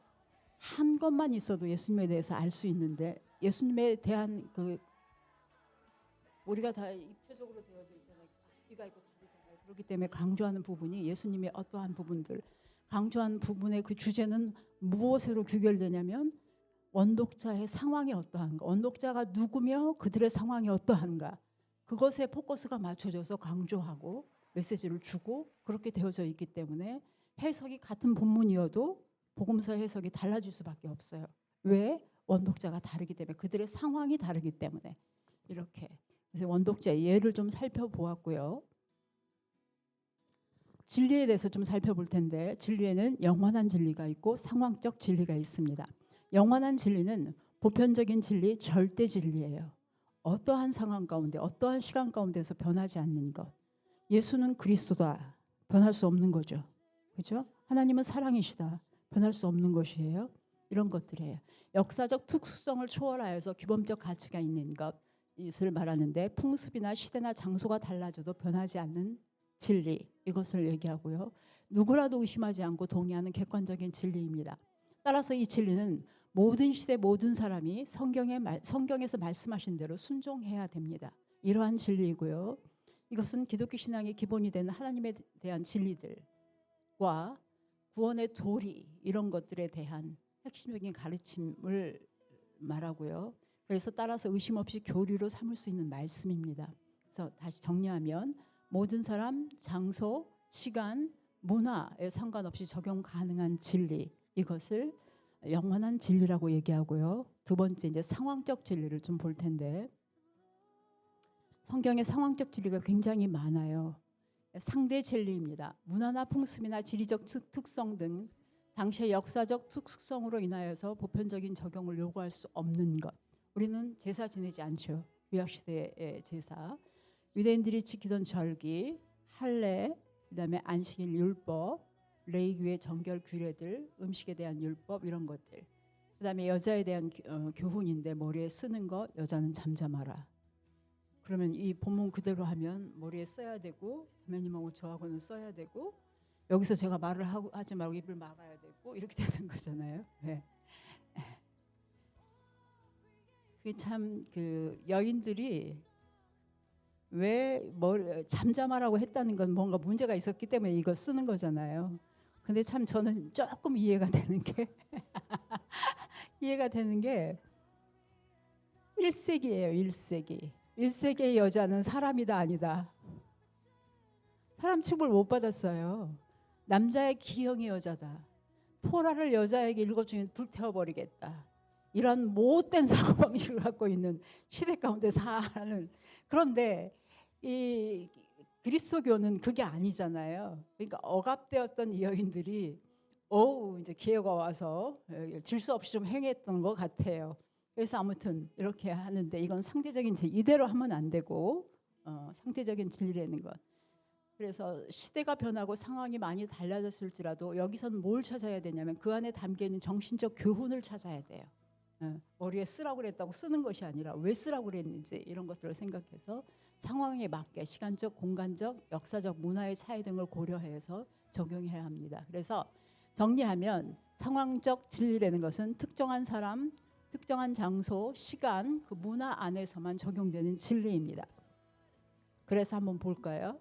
한 것만 있어도 예수님에 대해서 알 수 있는데 예수님에 대한 그 우리가 다 입체적으로 되어져 있잖아요. 바퀴가 있고 다르잖아요. 그렇기 때문에 강조하는 부분이 예수님의 어떠한 부분들 강조한 부분의 그 주제는 무엇으로 규결되냐면 원독자의 상황이 어떠한가, 원독자가 누구며 그들의 상황이 어떠한가 그것에 포커스가 맞춰져서 강조하고 메시지를 주고 그렇게 되어져 있기 때문에 해석이 같은 본문이어도 복음서 해석이 달라질 수밖에 없어요. 왜? 원독자가 다르기 때문에 그들의 상황이 다르기 때문에 이렇게. 그래서 원독자의 예를 좀 살펴보았고요. 진리에 대해서 좀 살펴볼 텐데 진리에는 영원한 진리가 있고 상황적 진리가 있습니다. 영원한 진리는 보편적인 진리, 절대 진리예요. 어떠한 상황 가운데 어떠한 시간 가운데서 변하지 않는 것. 예수는 그리스도다. 변할 수 없는 거죠. 그렇죠? 하나님은 사랑이시다. 변할 수 없는 것이에요. 이런 것들이에요. 역사적 특수성을 초월하여서 규범적 가치가 있는 것을 말하는데 풍습이나 시대나 장소가 달라져도 변하지 않는 진리 이것을 얘기하고요. 누구라도 의심하지 않고 동의하는 객관적인 진리입니다. 따라서 이 진리는 모든 시대 모든 사람이 성경에서 말씀하신 대로 순종해야 됩니다. 이러한 진리이고요. 이것은 기독교 신앙의 기본이 되는 하나님에 대한 진리들과 구원의 도리 이런 것들에 대한 핵심적인 가르침을 말하고요. 그래서 따라서 의심 없이 교리로 삼을 수 있는 말씀입니다. 그래서 다시 정리하면 모든 사람, 장소, 시간, 문화에 상관없이 적용 가능한 진리 이것을 영원한 진리라고 얘기하고요. 두 번째 이제 상황적 진리를 좀 볼 텐데 성경에 상황적 진리가 굉장히 많아요. 상대 진리입니다. 문화나 풍습이나 지리적 특성 등 당시의 역사적 특성으로 인하여서 보편적인 적용을 요구할 수 없는 것. 우리는 제사 지내지 않죠. 구약시대의 제사. 유대인들이 지키던 절기, 할례, 그다음에 안식일 율법, 레위기의 정결 규례들, 음식에 대한 율법 이런 것들. 그다음에 여자에 대한 교훈인데 머리에 쓰는 것 여자는 잠잠하라. 그러면 이 본문 그대로 하면 머리에 써야 되고 선배님하고 저하고는 써야 되고 여기서 제가 말을 하지 말고 입을 막아야 되고 이렇게 되는 거잖아요. 네. 그게 참 그 여인들이 왜 잠잠하라고 했다는 건 뭔가 문제가 있었기 때문에 이거 쓰는 거잖아요. 근데 참 저는 조금 이해가 되는 게 이해가 되는 게 1세기예요. 1세기. 1세기의 여자는 사람이다 아니다. 사람 취급을 못 받았어요. 남자의 기형의 여자다. 토라를 여자에게 읽어주면 불태워버리겠다. 이런 못된 사고방식을 갖고 있는 시대 가운데 사는. 그런데 이 그리스도교는 그게 아니잖아요. 그러니까 억압되었던 이 여인들이 이제 기회가 와서 질서 없이 좀 행했던 것 같아요. 그래서 아무튼 이렇게 하는데 이건 상대적인 이대로 하면 안 되고 상대적인 진리라는 것. 그래서 시대가 변하고 상황이 많이 달라졌을지라도 여기서는 뭘 찾아야 되냐면 그 안에 담겨 있는 정신적 교훈을 찾아야 돼요. 머리에 쓰라고 그랬다고 쓰는 것이 아니라 왜 쓰라고 그랬는지 이런 것들을 생각해서 상황에 맞게 시간적, 공간적, 역사적, 문화의 차이 등을 고려해서 적용해야 합니다. 그래서 정리하면 상황적 진리라는 것은 특정한 사람, 특정한 장소, 시간, 그 문화 안에서만 적용되는 진리입니다. 그래서 한번 볼까요?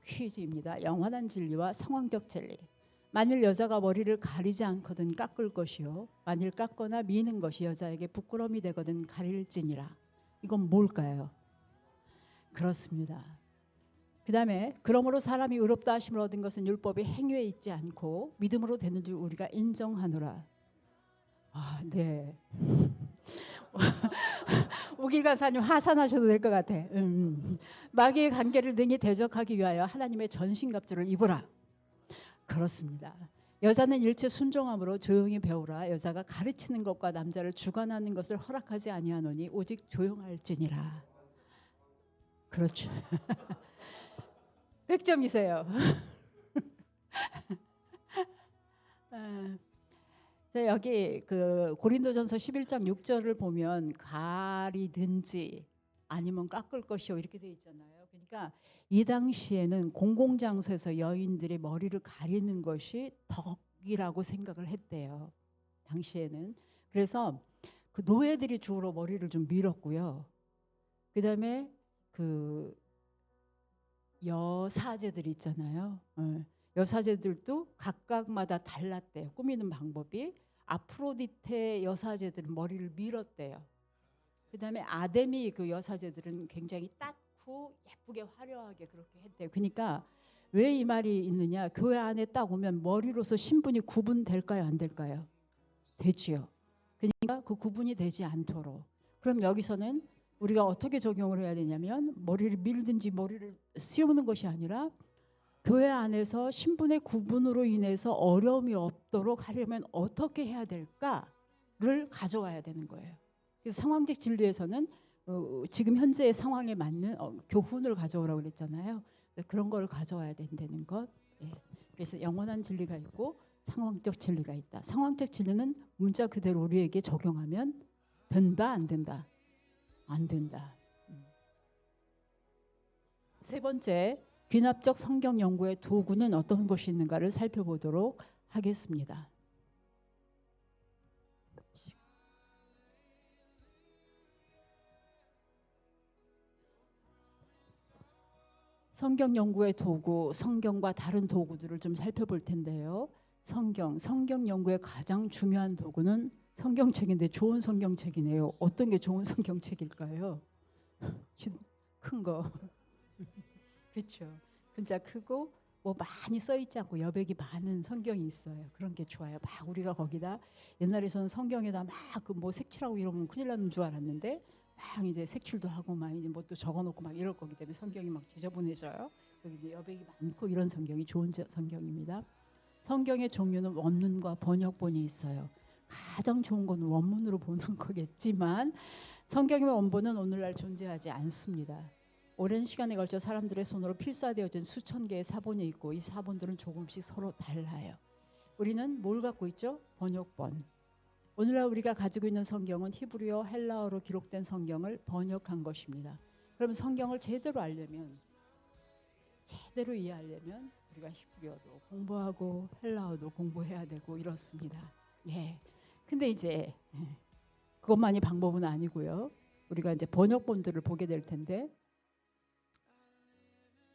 퀴즈입니다. 영원한 진리와 상황적 진리. 만일 여자가 머리를 가리지 않거든 깎을 것이요 만일 깎거나 미는 것이 여자에게 부끄러움이 되거든 가릴지니라. 이건 뭘까요? 그렇습니다. 그 다음에 그러므로 사람이 의롭다 하심을 얻은 것은 율법의 행위에 있지 않고 믿음으로 되는 줄 우리가 인정하노라. 네. 우길 간사님 하산하셔도 될 것 같아. 마귀의 관계를 능히 대적하기 위하여 하나님의 전신갑주를 입으라. 그렇습니다. 여자는 일체 순종함으로 조용히 배우라. 여자가 가르치는 것과 남자를 주관하는 것을 허락하지 아니하노니 오직 조용할지니라. 그렇죠. 100점이세요. 여기 그 고린도전서 11장 6절을 보면 가리든지 아니면 깎을 것이요 이렇게 돼 있잖아요. 그러니까 이 당시에는 공공장소에서 여인들의 머리를 가리는 것이 덕이라고 생각을 했대요. 당시에는. 그래서 그 노예들이 주로 머리를 좀 밀었고요. 그다음에 그 여사제들 있잖아요. 여사제들도 각각마다 달랐대요. 꾸미는 방법이. 아프로디테 여사제들은 머리를 밀었대요. 그다음에 아데미 그 여사제들은 굉장히 닦고 예쁘게 화려하게 그렇게 했대요. 그러니까 왜 이 말이 있느냐? 교회 안에 딱 오면 머리로서 신분이 구분될까요? 안 될까요? 되지요. 그러니까 그 구분이 되지 않도록. 그럼 여기서는 우리가 어떻게 적용을 해야 되냐면 머리를 밀든지 머리를 씌우는 것이 아니라 교회 안에서 신분의 구분으로 인해서 어려움이 없도록 하려면 어떻게 해야 될까를 가져와야 되는 거예요. 그래서 상황적 진리에서는 지금 현재의 상황에 맞는 교훈을 가져오라고 그랬잖아요. 그런 걸 가져와야 된다는 것. 예. 그래서 영원한 진리가 있고 상황적 진리가 있다. 상황적 진리는 문자 그대로 우리에게 적용하면 된다, 안 된다? 안 된다. 세 번째, 귀납적 성경 연구의 도구는 어떤 것이 있는가를 살펴보도록 하겠습니다. 성경 연구의 도구, 성경과 다른 도구들을 좀 살펴볼 텐데요. 성경 연구의 가장 중요한 도구는 성경책인데 좋은 성경책이네요. 어떤 게 좋은 성경책일까요? 큰 거. 그렇죠. 글자 크고 뭐 많이 써 있지 않고 여백이 많은 성경이 있어요. 그런 게 좋아요. 막 우리가 거기다 옛날에서는 성경에다 막 그 뭐 색칠하고 이러면 큰일 나는 줄 알았는데 막 이제 색칠도 하고 막 이제 뭐 또 적어놓고 막 이럴 거기 때문에 성경이 막 지저분해져요. 여기 이제 여백이 많고 이런 성경이 좋은 성경입니다. 성경의 종류는 원문과 번역본이 있어요. 가장 좋은 건 원문으로 보는 거겠지만 성경의 원본은 오늘날 존재하지 않습니다. 오랜 시간에 걸쳐 사람들의 손으로 필사되어진 수천 개의 사본이 있고 이 사본들은 조금씩 서로 달라요. 우리는 뭘 갖고 있죠? 번역본. 오늘날 우리가 가지고 있는 성경은 히브리어, 헬라어로 기록된 성경을 번역한 것입니다. 그럼 성경을 제대로 알려면, 제대로 이해하려면 우리가 히브리어도 공부하고 헬라어도 공부해야 되고 이렇습니다. 예. 근데 이제 그것만이 방법은 아니고요. 우리가 이제 번역본들을 보게 될 텐데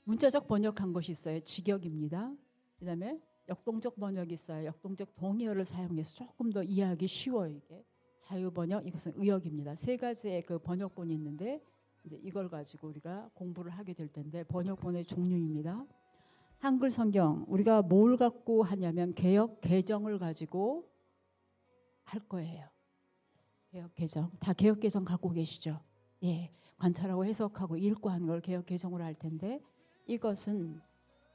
문자적 번역한 것이 있어요. 직역입니다. 그다음에 역동적 번역이 있어요. 역동적 동의어를 사용해서 조금 더 이해하기 쉬워요. 이게 자유 번역, 이것은 의역입니다. 세 가지의 그 번역본이 있는데 이제 이걸 가지고 우리가 공부를 하게 될 텐데 번역본의 종류입니다. 한글 성경 우리가 뭘 갖고 하냐면 개역 개정을 가지고 할 거예요. 개역 개정 다 개역 개정 갖고 계시죠? 예, 관찰하고 해석하고 읽고 하는 걸 개역 개정으로 할 텐데 이것은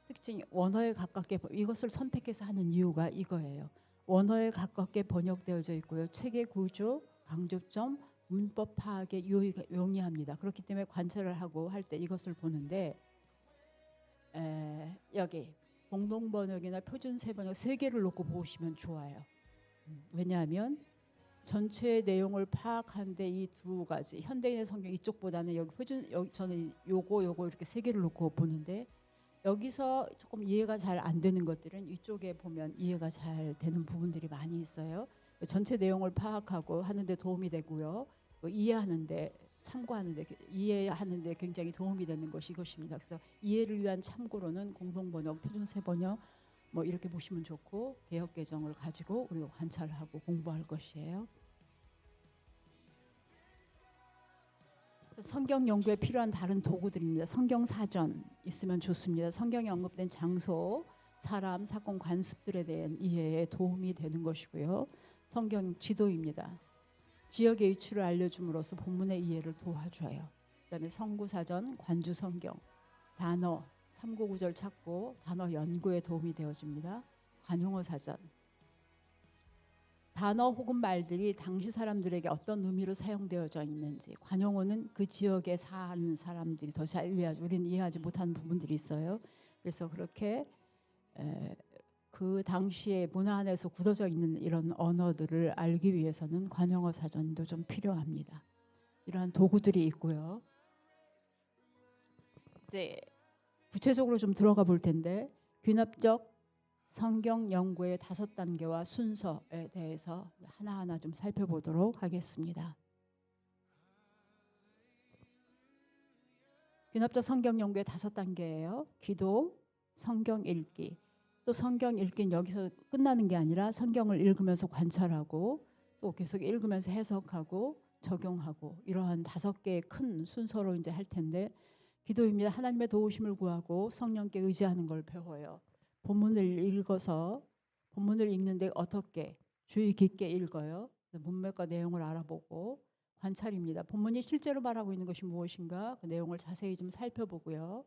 특징이 원어에 가깝게 이것을 선택해서 하는 이유가 이거예요. 원어에 가깝게 번역되어져 있고요. 책의 구조, 강조점, 문법 파악에 용이합니다. 그렇기 때문에 관찰을 하고 할 때 이것을 보는데 여기 공동 번역이나 표준 세 번역 세 개를 놓고 보시면 좋아요. 왜냐하면 전체 내용을 파악하는데 이 두 가지 현대인의 성경 이쪽보다는 여기 표준 여기 저는 요거 이렇게 세 개를 놓고 보는데 여기서 조금 이해가 잘 안 되는 것들은 이쪽에 보면 이해가 잘 되는 부분들이 많이 있어요. 전체 내용을 파악하고 하는데 도움이 되고요. 이해하는데 참고하는데 이해하는데 굉장히 도움이 되는 것이 이것입니다. 그래서 이해를 위한 참고로는 공동번역, 표준세번역 뭐 이렇게 보시면 좋고 개역 개정을 가지고 우리가 관찰하고 공부할 것이에요. 성경 연구에 필요한 다른 도구들입니다. 성경 사전 있으면 좋습니다. 성경에 언급된 장소, 사람, 사건, 관습들에 대한 이해에 도움이 되는 것이고요. 성경 지도입니다. 지역의 위치를 알려줌으로써 본문의 이해를 도와줘요. 그다음에 성구 사전, 관주 성경, 단어, 참고 구절 찾고 단어 연구에 도움이 되어집니다. 관용어 사전. 단어 혹은 말들이 당시 사람들에게 어떤 의미로 사용되어져 있는지 관용어는 그 지역에 사는 사람들이 더 잘 이해하죠. 우리는 이해하지 못하는 부분들이 있어요. 그래서 그렇게 그 당시의 문화 안에서 굳어져 있는 이런 언어들을 알기 위해서는 관용어 사전도 좀 필요합니다. 이러한 도구들이 있고요. 이제 구체적으로 좀 들어가 볼 텐데 귀납적 성경 연구의 5단계와 순서에 대해서 하나하나 좀 살펴보도록 하겠습니다. 귀납적 성경 연구의 5단계예요. 기도, 성경 읽기. 또 성경 읽기는 여기서 끝나는 게 아니라 성경을 읽으면서 관찰하고 또 계속 읽으면서 해석하고 적용하고 이러한 5개의 큰 순서로 이제 할 텐데 기도입니다. 하나님의 도우심을 구하고 성령께 의지하는 걸 배워요. 본문을 읽어서 본문을 읽는데 어떻게 주의 깊게 읽어요. 문맥과 내용을 알아보고 관찰입니다. 본문이 실제로 말하고 있는 것이 무엇인가 그 내용을 자세히 좀 살펴보고요.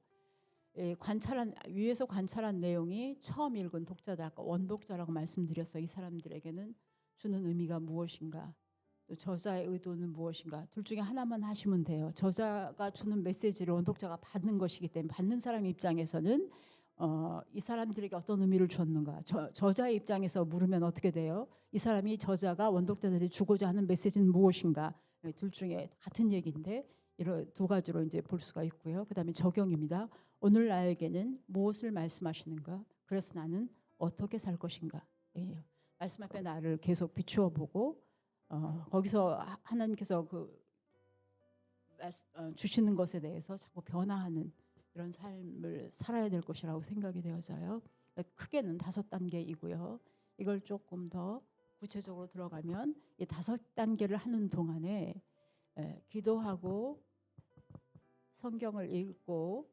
관찰한 위에서 관찰한 내용이 처음 읽은 독자들 아까 원독자라고 말씀드렸어요. 이 사람들에게는 주는 의미가 무엇인가 또 저자의 의도는 무엇인가 둘 중에 하나만 하시면 돼요. 저자가 주는 메시지를 원독자가 받는 것이기 때문에 받는 사람 입장에서는 이 사람들에게 어떤 의미를 주었는가 저자의 입장에서 물으면 어떻게 돼요? 이 사람이 저자가 원독자들이 주고자 하는 메시지는 무엇인가 둘 중에 같은 얘기인데 이런 두 가지로 이제 볼 수가 있고요. 그다음에 적용입니다. 오늘 나에게는 무엇을 말씀하시는가? 그래서 나는 어떻게 살 것인가? 말씀 앞에 나를 계속 비추어 보고 거기서 하나님께서 주시는 것에 대해서 자꾸 변화하는 이런 삶을 살아야 될 것이라고 생각이 되어져요. 크게는 5단계이고요. 이걸 조금 더 구체적으로 들어가면 이 5단계를 하는 동안에 기도하고 성경을 읽고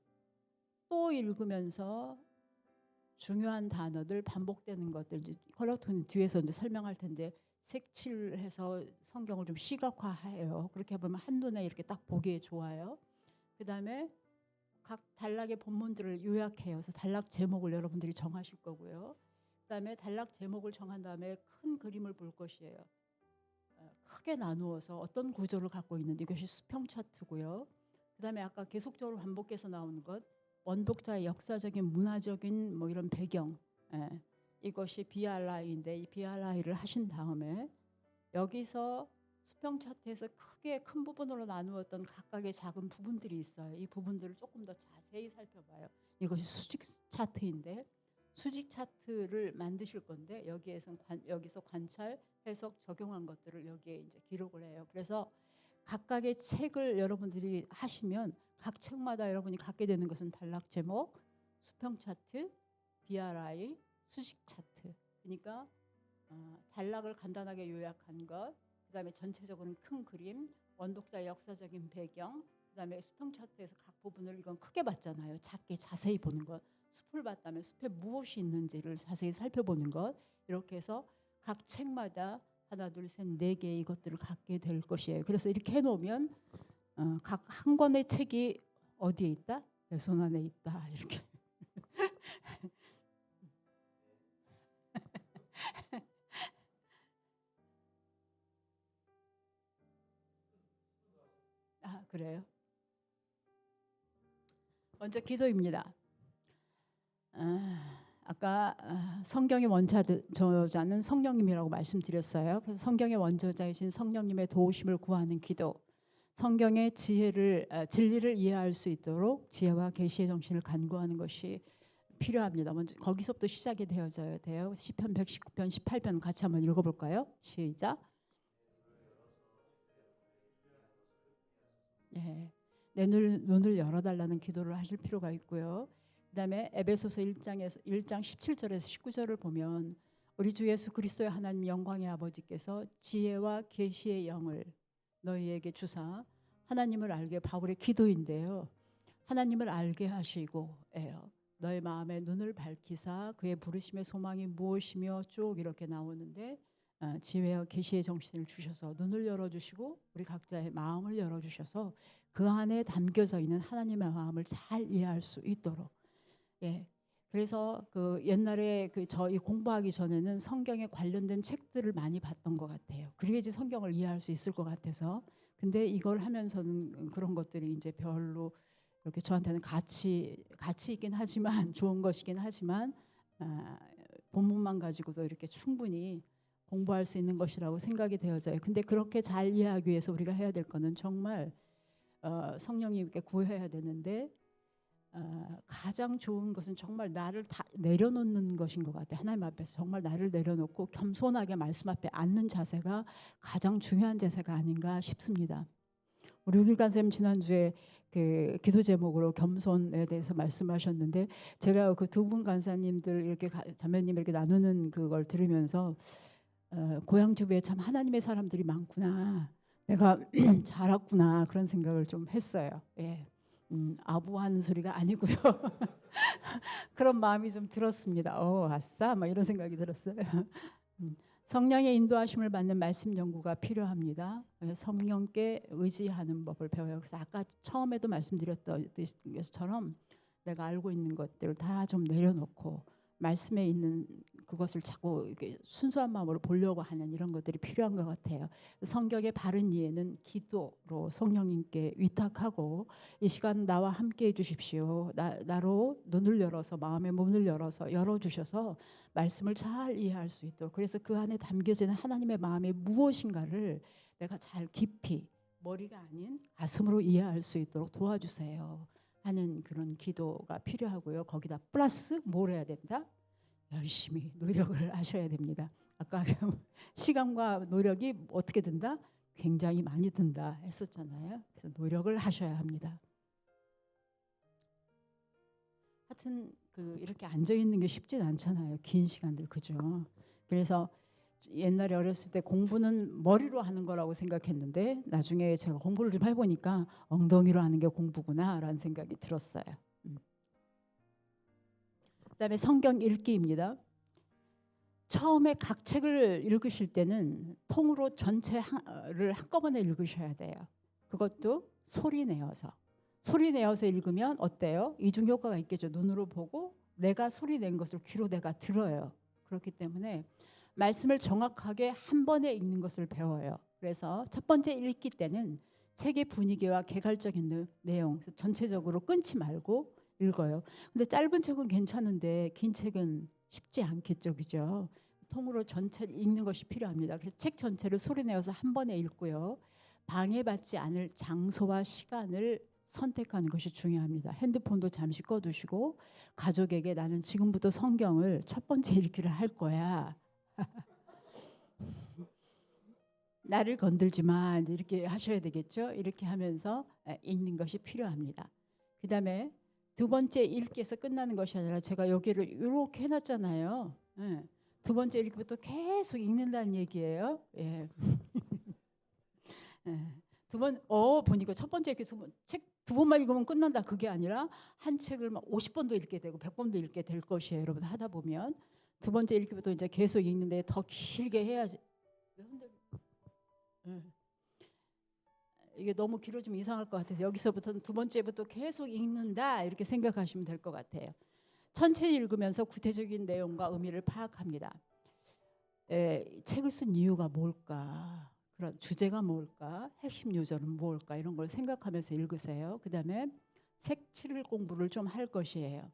또 읽으면서 중요한 단어들 반복되는 것들 컬러톤 뒤에서 이제 설명할 텐데 색칠해서 성경을 좀 시각화해요. 그렇게 보면 한눈에 이렇게 딱 보기에 좋아요. 그다음에 각 단락의 본문들을 요약해요. 그래서 단락 제목을 여러분들이 정하실 거고요. 그다음에 단락 제목을 정한 다음에 큰 그림을 볼 것이에요. 크게 나누어서 어떤 구조를 갖고 있는지 이것이 수평 차트고요. 그다음에 아까 계속적으로 반복해서 나오는 것 원독자의 역사적인 문화적인 뭐 이런 배경 이것이 BRI인데 이 BRI를 하신 다음에 여기서 수평 차트에서 크게 큰 부분으로 나누었던 각각의 작은 부분들이 있어요. 이 부분들을 조금 더 자세히 살펴봐요. 이것이 수직 차트인데 수직 차트를 만드실 건데 여기서 관찰, 해석, 적용한 것들을 여기에 이제 기록을 해요. 그래서 각각의 책을 여러분들이 하시면 각 책마다 여러분이 갖게 되는 것은 단락 제목, 수평 차트, BRI, 수식 차트. 그러니까 단락을 간단하게 요약한 것, 그다음에 전체적으로는 큰 그림, 원독자의 역사적인 배경, 그다음에 수평 차트에서 각 부분을 이건 크게 봤잖아요. 작게 자세히 보는 것. 숲을 봤다면 숲에 무엇이 있는지를 자세히 살펴보는 것. 이렇게 해서 각 책마다 하나, 둘, 셋, 네 개 이것들을 갖게 될 것이에요. 그래서 이렇게 해놓으면 각 한 권의 책이 어디에 있다? 내 손 안에 있다. 이렇게. 아, 그래요? 먼저 기도입니다. 아까 성경의 원저자는 성령님이라고 말씀드렸어요. 그래서 성경의 원저자이신 성령님의 도우심을 구하는 기도, 성경의 진리를 이해할 수 있도록 지혜와 계시의 정신을 간구하는 것이 필요합니다. 먼저 거기서부터 시작이 되어져야 돼요. 시편 119편 18편 같이 한번 읽어볼까요? 시작. 예, 내 눈을 열어달라는 기도를 하실 필요가 있고요. 그다음에 에베소서 1장 17절에서 19절을 보면 우리 주 예수 그리스도의 하나님 영광의 아버지께서 지혜와 계시의 영을 너희에게 주사 하나님을 알게, 바울의 기도인데요. 하나님을 알게 하시고 너의 마음의 눈을 밝히사 그의 부르심의 소망이 무엇이며 쭉 이렇게 나오는데 지혜와 계시의 정신을 주셔서 눈을 열어주시고 우리 각자의 마음을 열어주셔서 그 안에 담겨져 있는 하나님의 마음을 잘 이해할 수 있도록. 그래서 그 옛날에 저희 공부하기 전에는 성경에 관련된 책들을 많이 봤던 것 같아요. 그래야지 성경을 이해할 수 있을 것 같아서. 근데 이걸 하면서는 그런 것들이 이제 별로 이렇게 저한테는 가치 있긴 하지만 좋은 것이긴 하지만 본문만 가지고도 이렇게 충분히 공부할 수 있는 것이라고 생각이 되어져요. 근데 그렇게 잘 이해하기 위해서 우리가 해야 될 거는 정말 성령님께 구해야 되는데 가장 좋은 것은 정말 나를 다 내려놓는 것인 것 같아요. 하나님 앞에서 정말 나를 내려놓고 겸손하게 말씀 앞에 앉는 자세가 가장 중요한 자세가 아닌가 싶습니다. 우리 육일관 선생님 지난주에 그 기도 제목으로 겸손에 대해서 말씀하셨는데 제가 그 두 분 간사님들 이렇게 자매님 이렇게 나누는 그걸 들으면서 고향 주변에 참 하나님의 사람들이 많구나. 내가 잘 왔구나 그런 생각을 좀 했어요. 아부하는 소리가 아니고요. 그런 마음이 좀 들었습니다. 아싸 막 이런 생각이 들었어요. 성령의 인도하심을 받는 말씀 연구가 필요합니다. 성령께 의지하는 법을 배워요. 그래서 아까 처음에도 말씀드렸던 것처럼 내가 알고 있는 것들을 다 좀 내려놓고 말씀에 있는 그것을 자꾸 이렇게 순수한 마음으로 보려고 하는 이런 것들이 필요한 것 같아요. 성경의 바른 이해는 기도로 성령님께 위탁하고 이 시간 나와 함께 해주십시오. 나로 눈을 열어서 마음의 문을 열어주셔서 말씀을 잘 이해할 수 있도록 그래서 그 안에 담겨져 있는 하나님의 마음이 무엇인가를 내가 잘 깊이 머리가 아닌 가슴으로 이해할 수 있도록 도와주세요 하는 그런 기도가 필요하고요. 거기다 플러스 뭘 해야 된다? 열심히 노력을 하셔야 됩니다. 아까 시간과 노력이 어떻게 든다? 굉장히 많이 든다 했었잖아요. 그래서 노력을 하셔야 합니다. 하여튼 이렇게 앉아 있는 게 쉽진 않잖아요. 긴 시간들 그죠? 그래서 옛날에 어렸을 때 공부는 머리로 하는 거라고 생각했는데 나중에 제가 공부를 좀 해보니까 엉덩이로 하는 게 공부구나라는 생각이 들었어요. 그다음에 성경 읽기입니다. 처음에 각 책을 읽으실 때는 통으로 전체를 한꺼번에 읽으셔야 돼요. 그것도 소리 내어서 읽으면 어때요? 이중 효과가 있겠죠. 눈으로 보고 내가 소리 낸 것을 귀로 내가 들어요. 그렇기 때문에 말씀을 정확하게 한 번에 읽는 것을 배워요. 그래서 첫 번째 읽기 때는 책의 분위기와 개괄적인 내용 전체적으로 끊지 말고 읽어요. 근데 짧은 책은 괜찮은데 긴 책은 쉽지 않겠죠, 그죠? 통으로 전체를 읽는 것이 필요합니다. 그래서 책 전체를 소리내어서 한 번에 읽고요. 방해받지 않을 장소와 시간을 선택하는 것이 중요합니다. 핸드폰도 잠시 꺼두시고 가족에게 나는 지금부터 성경을 첫 번째 읽기를 할 거야. 나를 건들지 마 이제 이렇게 하셔야 되겠죠. 이렇게 하면서 읽는 것이 필요합니다. 그다음에 두 번째 읽기에서 끝나는 것이 아니라 제가 여기를 이렇게 해놨잖아요. 예. 두 번째 읽기부터 계속 읽는다는 얘기예요. 예. 예. 보니까 첫 번째 이렇게 책 두 번만 읽으면 끝난다 그게 아니라 한 책을 막 50번도 읽게 되고 100번도 읽게 될 것이에요. 여러분 하다 보면 두 번째 읽기부터 이제 계속 읽는데 더 길게 해야지. 왜 흔들려? 예. 이게 너무 길어지면 이상할 것 같아서 여기서부터는 두 번째부터 계속 읽는다 이렇게 생각하시면 될 것 같아요. 천천히 읽으면서 구체적인 내용과 의미를 파악합니다. 책을 쓴 이유가 뭘까? 그런 주제가 뭘까? 핵심 요절은 뭘까? 이런 걸 생각하면서 읽으세요. 그다음에 색칠 공부를 좀 할 것이에요.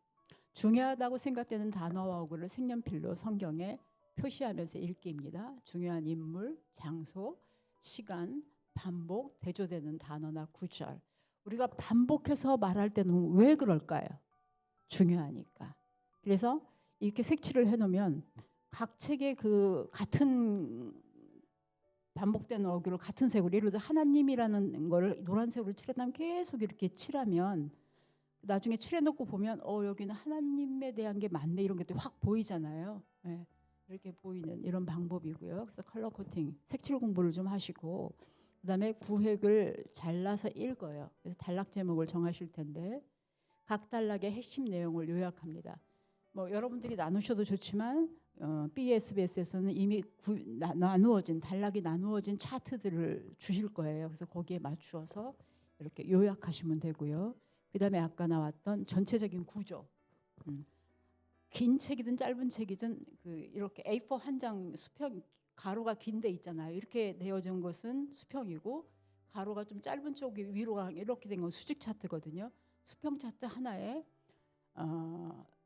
중요하다고 생각되는 단어와 어구를 색연필로 성경에 표시하면서 읽기입니다. 중요한 인물, 장소, 시간, 반복, 대조되는 단어나 구절. 우리가 반복해서 말할 때는 왜 그럴까요? 중요하니까. 그래서 이렇게 색칠을 해놓으면 각 책의 그 같은 반복되는 어구를 같은 색으로 예를 들어 하나님이라는 거를 노란색으로 칠해놓으면 계속 이렇게 칠하면 나중에 칠해놓고 보면 여기는 하나님에 대한 게 맞네 이런 게 또 확 보이잖아요. 네, 이렇게 보이는 이런 방법이고요. 그래서 컬러 코팅, 색칠 공부를 좀 하시고 그다음에 구획을 잘라서 읽어요. 그래서 단락 제목을 정하실 텐데 각 단락의 핵심 내용을 요약합니다. 뭐 여러분들이 나누셔도 좋지만 BSBS에서는 이미 나누어진 단락이 나누어진 차트들을 주실 거예요. 그래서 거기에 맞추어서 이렇게 요약하시면 되고요. 그다음에 아까 나왔던 전체적인 구조. 긴 책이든 짧은 책이든 이렇게 A4 한 장 수평 가로가 긴 데 있잖아요. 이렇게 되어진 것은 수평이고 가로가 좀 짧은 쪽이 위로가 이렇게 된 건 수직 차트거든요. 수평 차트 하나에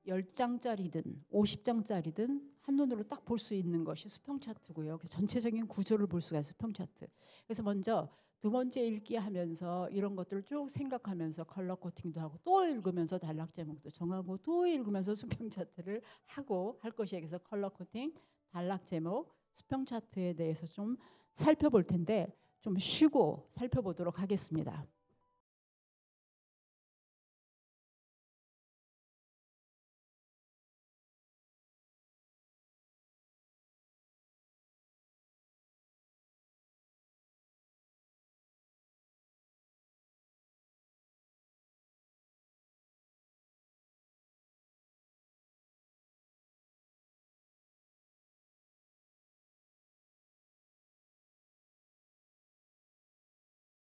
10장짜리든 50장짜리든 한눈으로 딱 볼 수 있는 것이 수평 차트고요. 그래서 전체적인 구조를 볼 수가 있어요. 수평 차트. 그래서 먼저 두 번째 읽기 하면서 이런 것들을 쭉 생각하면서 컬러 코팅도 하고 또 읽으면서 단락 제목도 정하고 또 읽으면서 수평 차트를 하고 할 것이에요. 그래서 컬러 코팅, 단락 제목, 수평 차트에 대해서 좀 살펴볼 텐데 좀 쉬고 살펴보도록 하겠습니다.